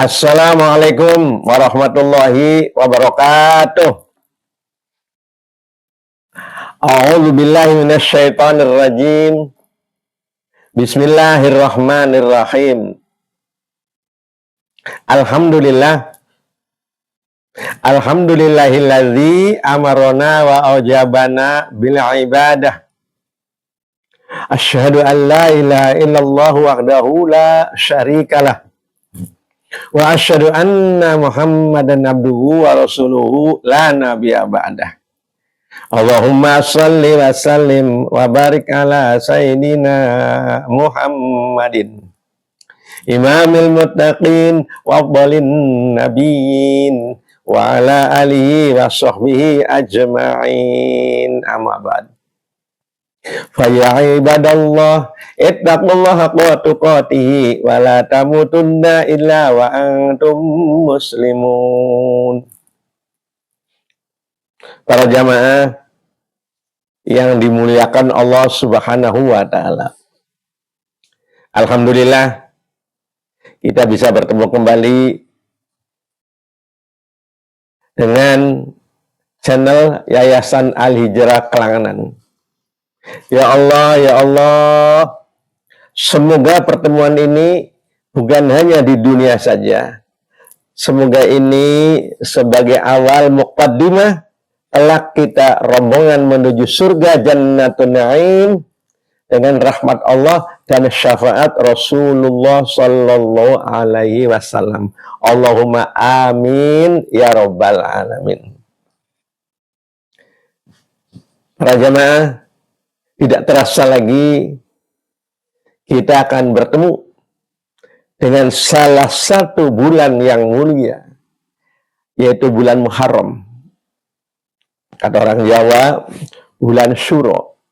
Assalamualaikum warahmatullahi wabarakatuh. A'udzu billahi minasyaitonir rajim. Bismillahirrahmanirrahim. Alhamdulillahilladzi amarona wa aujabana bil ibadah. Asyhadu an la ilaha illallah wahdahu la syarikalah. Wa asyhadu anna Muhammadan abduhu wa rasuluhu la nabiyya ba'dah. Allahumma shalli wa sallim wa barik ala sayyidina Muhammadin imamil muttaqin wa afdalin nabiyyin wa ala alihi wa sahbihi ajma'in, amma ba'd. Fa ya ibadallah ittaqullaha haqqa tuqatih wa la tamutunna illa wa antum muslimun. Para jamaah yang dimuliakan Allah Subhanahu wa taala. Alhamdulillah kita bisa bertemu kembali dengan channel Yayasan Al-Hijrah Kelangenan. Ya Allah, semoga pertemuan ini bukan hanya di dunia saja. Semoga ini sebagai awal muqaddimah kelak kita rombongan menuju surga Jannatun Na'im dengan rahmat Allah dan syafaat Rasulullah sallallahu alaihi wasallam. Allahumma amin ya rabbal alamin. Para jamaah, tidak terasa lagi kita akan bertemu dengan salah satu bulan yang mulia, yaitu bulan Muharram. Kata orang Jawa, bulan Syuro,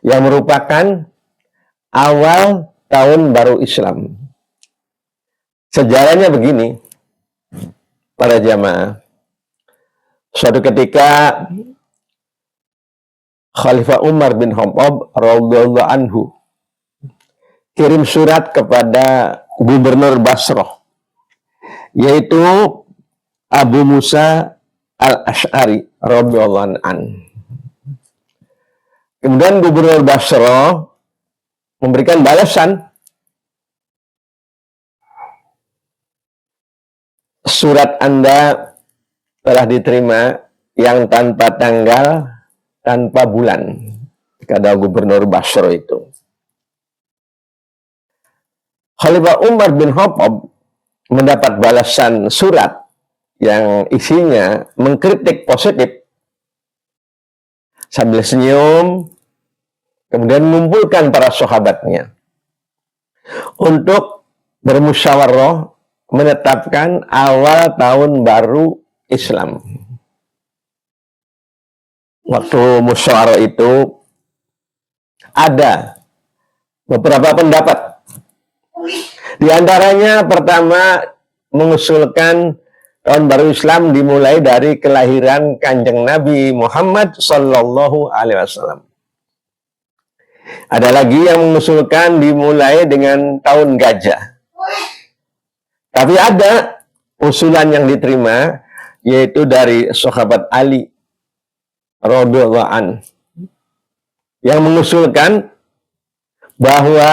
yang merupakan awal tahun baru Islam. Sejarahnya begini, para jamaah. Suatu ketika Khalifah Umar bin Khattab radhiyallahu anhu kirim surat kepada Gubernur Basrah, yaitu Abu Musa Al-Asy'ari radhiyallahu anhu. Kemudian Gubernur Basrah memberikan balasan, surat Anda telah diterima yang tanpa tanggal, tanpa bulan, kata Gubernur Basrah itu. Khalifah Umar bin Khattab mendapat balasan surat yang isinya mengkritik positif. Sambil senyum, kemudian mengumpulkan para sahabatnya untuk bermusyawarah menetapkan awal tahun baru Islam. Waktu musyawarah itu ada beberapa pendapat. Di antaranya pertama mengusulkan tahun baru Islam dimulai dari kelahiran Kanjeng Nabi Muhammad sallallahu alaihi wasallam. Ada lagi yang mengusulkan dimulai dengan tahun gajah. Tapi ada usulan yang diterima, yaitu dari sahabat Ali radhiyallahu anhu, yang mengusulkan bahwa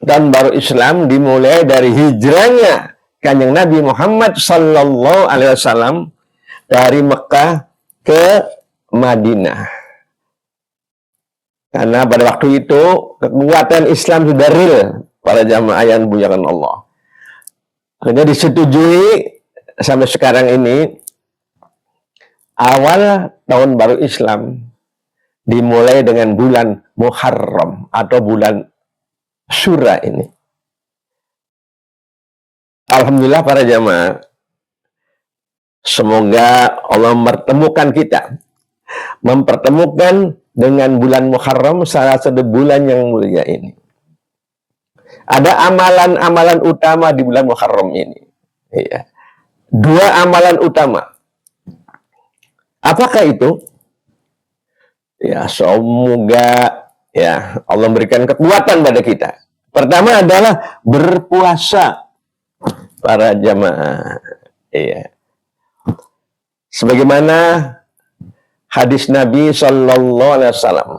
tahun baru Islam dimulai dari hijrahnya Kanjeng Nabi Muhammad sallallahu alaihi wasallam dari Mekah ke Madinah. Karena pada waktu itu kekuatan Islam sudah real, para jamaah yang dimuliakan Allah. Akhirnya disetujui sampai sekarang ini awal tahun baru Islam dimulai dengan bulan Muharram atau bulan Syura ini. Alhamdulillah para jamaah, semoga Allah mempertemukan kita, mempertemukan dengan bulan Muharram, salah satu bulan yang mulia ini. Ada amalan-amalan utama di bulan Muharram ini. Iya. Dua amalan utama. Apakah itu? Ya, semoga ya Allah memberikan kekuatan pada kita. Pertama adalah berpuasa para jamaah. Iya. Sebagaimana hadis Nabi Sallallahu Alaihi Wasallam,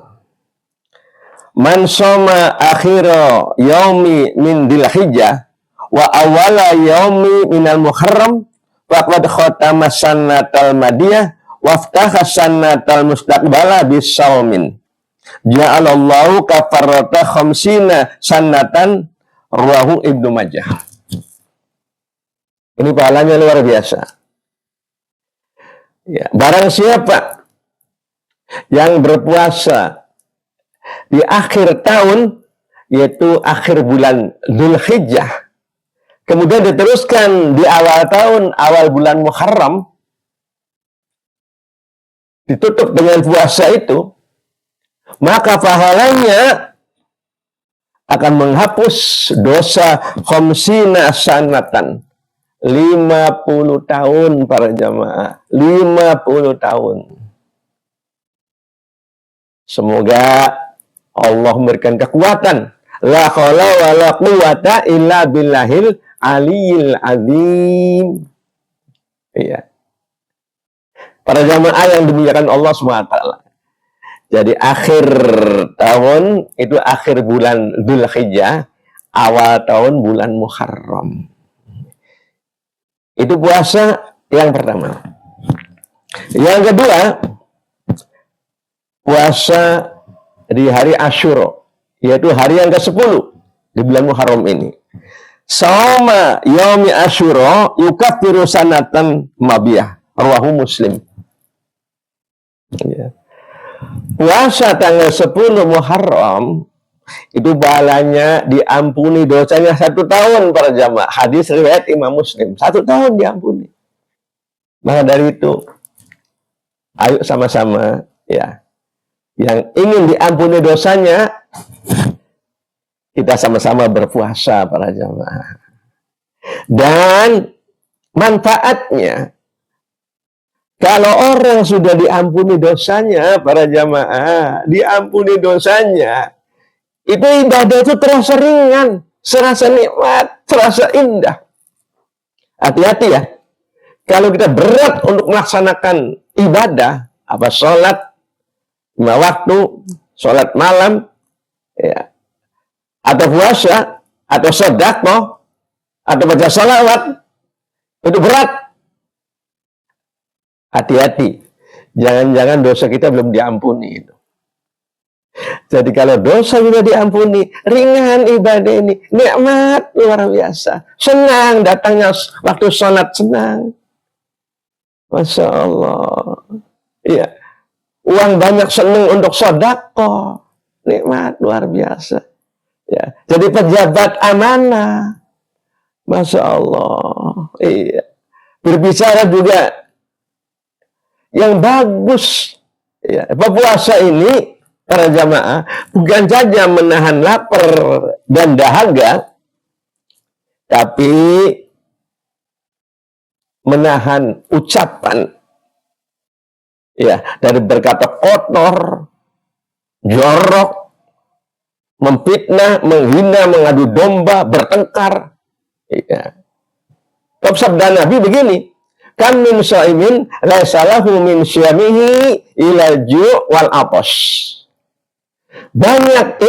man soma akhira yaumi min Dzulhijjah wa awala yaumi minal Muharram faqad khatama sannatal madiyah waftaha sannatal mustaqbala bisaumin ja'alallahu kafarata khamsina sannatan rawahu Ibnu Majah. Ini pahalanya luar biasa. Ya, barang siapa yang berpuasa di akhir tahun, yaitu akhir bulan Dzulhijjah, kemudian diteruskan di awal tahun, awal bulan Muharram, ditutup dengan puasa itu, maka pahalanya akan menghapus dosa khamsina sanatan, 50 tahun para jamaah, 50 tahun. Semoga Allah memberikan kekuatan. La haula wala quwata illa billahil aliyil azim. Iya. Para jamaah yang dimuliakan Allah SWT. Jadi akhir tahun itu akhir bulan Dzulhijjah, awal tahun bulan Muharram. Itu puasa yang pertama. Yang kedua, puasa di hari Asyura, yaitu hari yang ke-10 di bulan Muharram ini. Sauma yaumi Asyura yukaffiru sanatan mabiyah, rawahu Muslim. Ya. Puasa tanggal 10 Muharram itu pahalanya diampuni dosanya 1 tahun para jamaah. Hadis riwayat Imam Muslim, 1 tahun diampuni. Maka dari itu, ayo sama-sama ya, yang ingin diampuni dosanya, kita sama-sama berpuasa para jamaah. Dan manfaatnya, kalau orang sudah diampuni dosanya para jamaah, diampuni dosanya, itu ibadah itu terasa ringan, serasa nikmat, terasa indah. Hati-hati ya. Kalau kita berat untuk melaksanakan ibadah, apa sholat 5 waktu, sholat malam, ya, atau puasa, atau sedekah, atau baca sholawat, itu berat. Hati-hati. Jangan-jangan dosa kita belum diampuni itu. Jadi kalau dosa sudah diampuni, ringan ibadah ini, nikmat luar biasa. Senang datangnya waktu sholat, senang. Masya Allah. Iya. Uang banyak, senang untuk sedekah, nikmat luar biasa. Ya. Jadi pejabat amanah. Masya Allah. Iya. Berbicara juga yang bagus. Ya. Puasa ini, para jamaah, bukan saja menahan lapar dan dahaga, tapi menahan ucapan, ya, dari berkata kotor, jorok, memfitnah, menghina, mengadu domba, bertengkar. Ya. Sabda Nabi begini, kam min shaimin laisa lahu min syamihi ila ju' wal atas. Banyak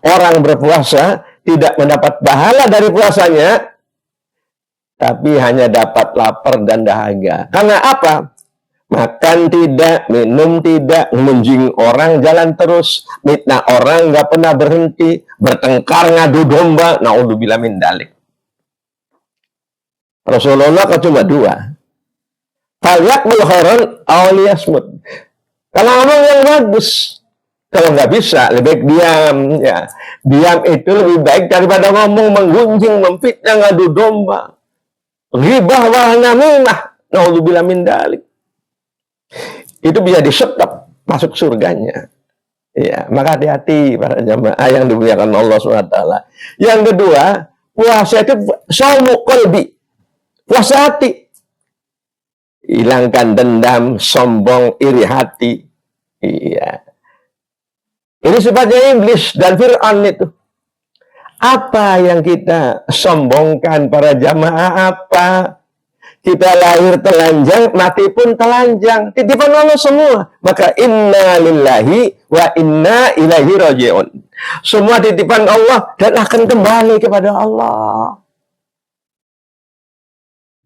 orang berpuasa tidak mendapat pahala dari puasanya, tapi hanya dapat lapar dan dahaga. Karena apa? Makan tidak, minum tidak, menjing orang jalan terus, mitnah orang nggak pernah berhenti, bertengkar, ngadu domba, naudzubillah min dalik. Rasulullah kan cuma 2. Falyaqul khairan aw liyasmut. Kalau ngomong yang bagus, kalau nggak bisa, lebih baik diam. Ya. Diam itu lebih baik daripada ngomong, menggunjing, memfitnah, ngadu domba. Ghibah wa namimah. Naudzubillah min dalik. Itu bisa di-stop masuk surganya. Ya, maka hati-hati para jamaah yang dimuliakan Allah SWT. Yang kedua, puasa itu shaumu qalbi. Puasa hati. Hilangkan dendam, sombong, iri hati. Iya. Ini sifatnya iblis dan Fir'aun itu. Apa yang kita sombongkan para jamaah? Apa? Kita lahir telanjang, mati pun telanjang. Titipan Allah semua. Maka inna lillahi wa inna ilaihi raji'un. Semua titipan Allah dan akan kembali kepada Allah.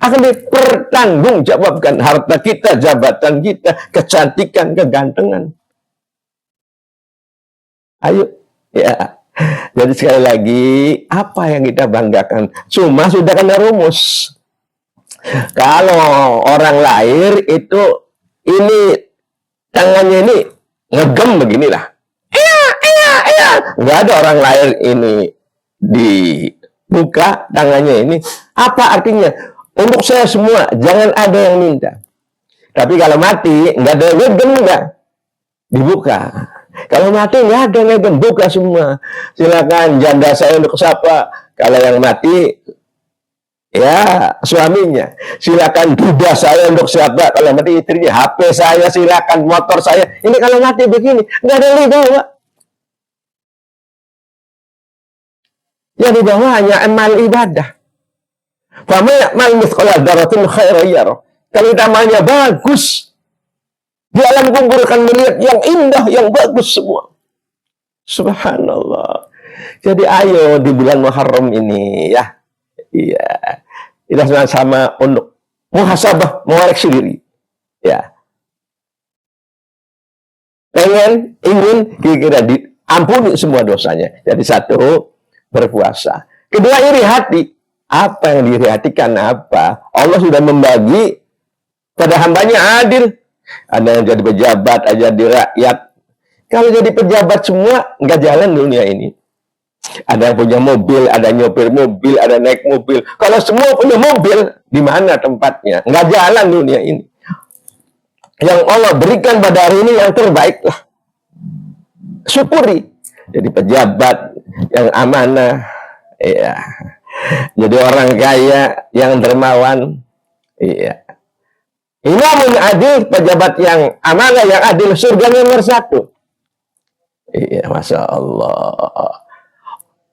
Akan dipertanggungjawabkan harta kita, jabatan kita, kecantikan, kegantengan. Ayo, ya. Jadi sekali lagi, apa yang kita banggakan? Cuma sudah kena rumus. Kalau orang lahir itu ini tangannya ini ngegem beginilah. Nggak ada orang lahir ini dibuka tangannya ini. Apa artinya? Untuk saya semua, jangan ada yang minta. Tapi kalau mati, nggak ada ngegem, nggak dibuka. Kalau mati nggak ada ngegem, buka semua. Silakan janda saya untuk siapa. Kalau yang mati, ya suaminya. Silakan duda saya untuk siapa. Kalau mati istrinya. HP saya silakan, motor saya. Ini kalau mati begini, nggak ada yang dibawa. Yang dibawa hanya amal ibadah. Fama ya'mal mithqala dzarratin khairan yarah. Kalau amalnya bagus, di alam kubur akan melihat yang indah, yang bagus semua. Subhanallah. Jadi ayo di bulan Muharram ini ya. Iya. Kita sama-sama untuk muhasabah, mengoreksi diri. Ya. Ingin kira-kira diampuni semua dosanya. Jadi satu, berpuasa. Kedua, iri hati. Apa yang diiri hatikan apa? Allah sudah membagi pada hambanya adil. Ada yang jadi pejabat, ada jadi rakyat. Kalau jadi pejabat semua, nggak jalan dunia ini. Ada yang punya mobil, ada nyopir mobil, ada naik mobil. Kalau semua punya mobil, di mana tempatnya? Nggak jalan dunia ini. Yang Allah berikan pada hari ini yang terbaik lah. Syukuri. Jadi pejabat yang amanah. Iya. Jadi orang kaya yang dermawan. Iya. Imamun adil, pejabat yang amanah, yang adil, surga nomor 1. Iya, Masya Allah.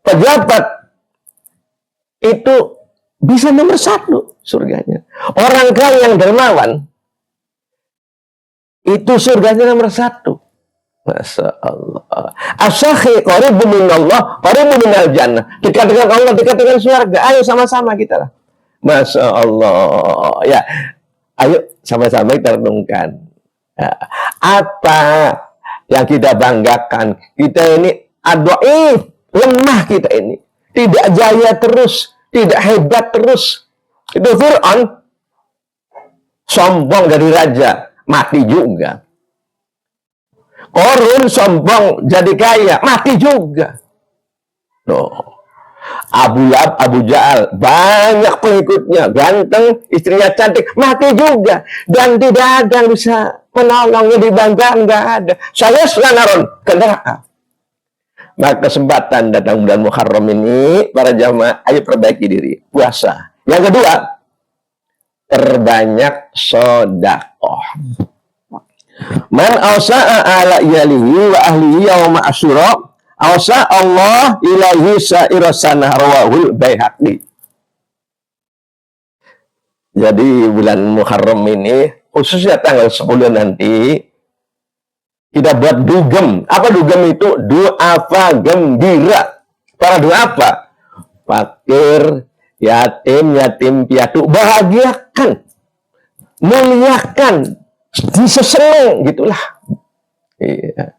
Pejabat itu bisa nomor 1 surganya. Orang kaya yang dermawan itu surganya nomor 1. Masya Allah. Asyahi qaribun minallah, qaribun minal jannah. Dekat dengan Allah, dekat dengan surga. Ayo sama-sama kita lah. Masya Allah. Ya, ayo sama-sama kita renungkan. Ya. Apa yang kita banggakan? Kita ini adwaif, lemah kita ini. Tidak jaya terus, tidak hebat terus. Itu Fir'aun. Sombong dari raja, mati juga. Korun sombong jadi kaya, mati juga. Loh. Abu Lahab, Abu Jahal, banyak pengikutnya, ganteng, istrinya cantik, mati juga. Dan tidak ada yang bisa menolongnya, dibanggakan, nggak ada. Saya selanaron ke neraka. Maka kesempatan datang bulan Muharram ini, para jamaah, ayo perbaiki diri, puasa. Yang kedua, perbanyak sedekah. Man awsa'a ala iyalihi wa ahlihi yawma asyura awsa Allah ilahi sa'irasanah rawahul Baihaqi. Jadi bulan Muharram ini, khususnya tanggal 10 nanti, kita buat dugem. Apa dugem itu? Du'afa gembira. Para du'afa, fakir, yatim, yatim piatu, bahagiakan, muliakan, bisa senang, gitulah. Iya.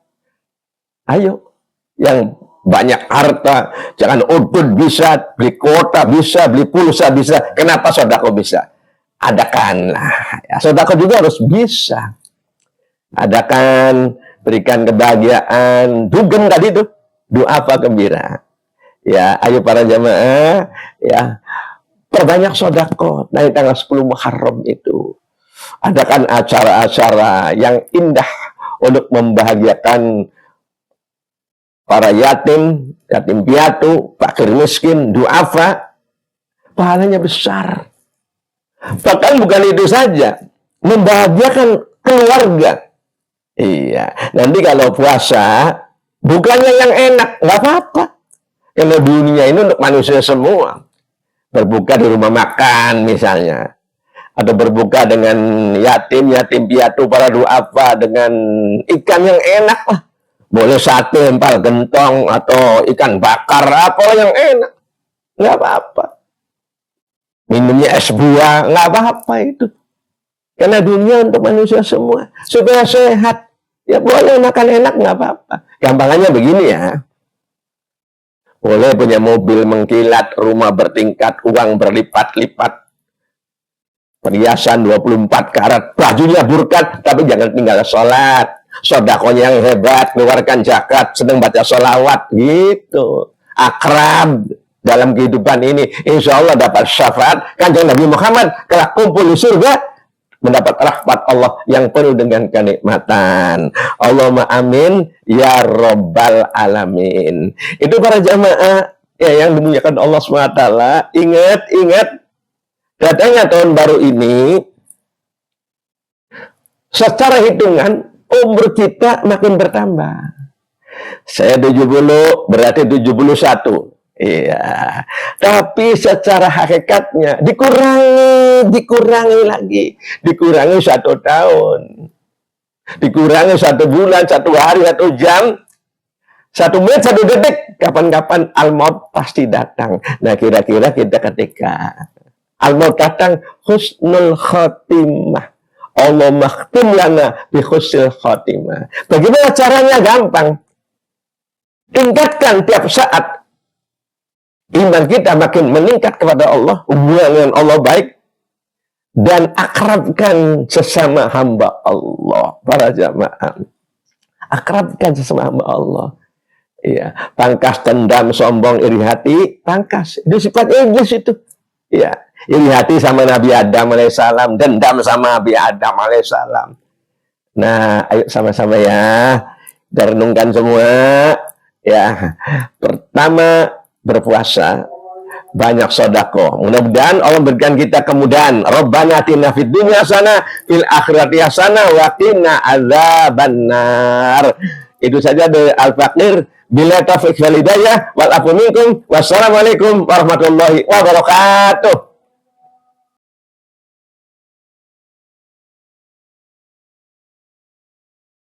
Ayo, yang banyak harta, jangan udud bisa, beli kota bisa, beli pulsa bisa. Kenapa sodako bisa? Adakanlah. Ya, sodako juga harus bisa. Adakan, berikan kebahagiaan. Dugem tadi tuh, doa apa gembira. Ya, ayo para jamaah, ya, perbanyak sodako. Nanti tanggal 10 Muharram itu. Adakan acara-acara yang indah untuk membahagiakan para yatim, yatim piatu, fakir miskin, duafa. Pahalanya besar. Bahkan bukan itu saja, membahagiakan keluarga. Iya, nanti kalau puasa, bukannya yang enak, nggak apa-apa. Karena dunia ini untuk manusia semua. Berbuka di rumah makan misalnya, atau berbuka dengan yatim piatu para duafa dengan ikan yang enak lah. Boleh sate, empal gentong, atau ikan bakar, apa yang enak. Nggak apa-apa. Minumnya es buah, nggak apa-apa itu. Karena dunia untuk manusia semua. Supaya sehat. Ya boleh makan enak, nggak apa-apa. Gampangannya begini ya. Boleh punya mobil mengkilat, rumah bertingkat, uang berlipat-lipat. Perhiasan 24 karat, bajunya burkat, tapi jangan tinggal sholat. Sodakonya yang hebat, keluarkan zakat, sedang baca sholawat, gitu. Akrab dalam kehidupan ini, insya Allah dapat syafaat Kanjeng Nabi Muhammad. Kelak kumpul di surga, mendapat rahmat Allah yang penuh dengan kenikmatan. Allahumma amin ya robbal alamin. Itu para jamaah ya yang dimuliakan Allah SWT. Ingat, katanya tahun baru ini secara hitungan umur kita makin bertambah. Saya 70, berarti 71. Iya. Tapi secara hakikatnya dikurangi lagi. Dikurangi 1 tahun. Dikurangi 1 bulan, 1 hari, 1 jam, 1 menit, 1 detik. Kapan-kapan al-maut pasti datang. Nah, kira-kira kita ketika al-maut datang, husnul khotimah. Allah makhtim lana bi husnul khotimah. Bagaimana caranya? Gampang. Tingkatkan tiap saat iman kita makin meningkat kepada Allah, hubungan dengan Allah baik, dan akrabkan sesama hamba Allah. Para jamaah, akrabkan sesama hamba Allah. Ya, pangkas dendam, sombong, iri hati, pangkas. Itu sifat iblis itu. Ya, iri hati sama Nabi Adam alaihissalam, dendam sama Nabi Adam alaihissalam. Nah, ayo sama-sama ya, kita renungkan semua. Ya, pertama berpuasa, banyak sedekah. Mudah-mudahan Allah berikan kita kemudahan. Rabbana atina fid dunya hasanah, fil akhirati hasanah, wa qina adzabannar. Itu saja dari Al-Faqir. Bila taufiq wal hidayah wal afu minkum. Wassalamualaikum warahmatullahi wabarakatuh.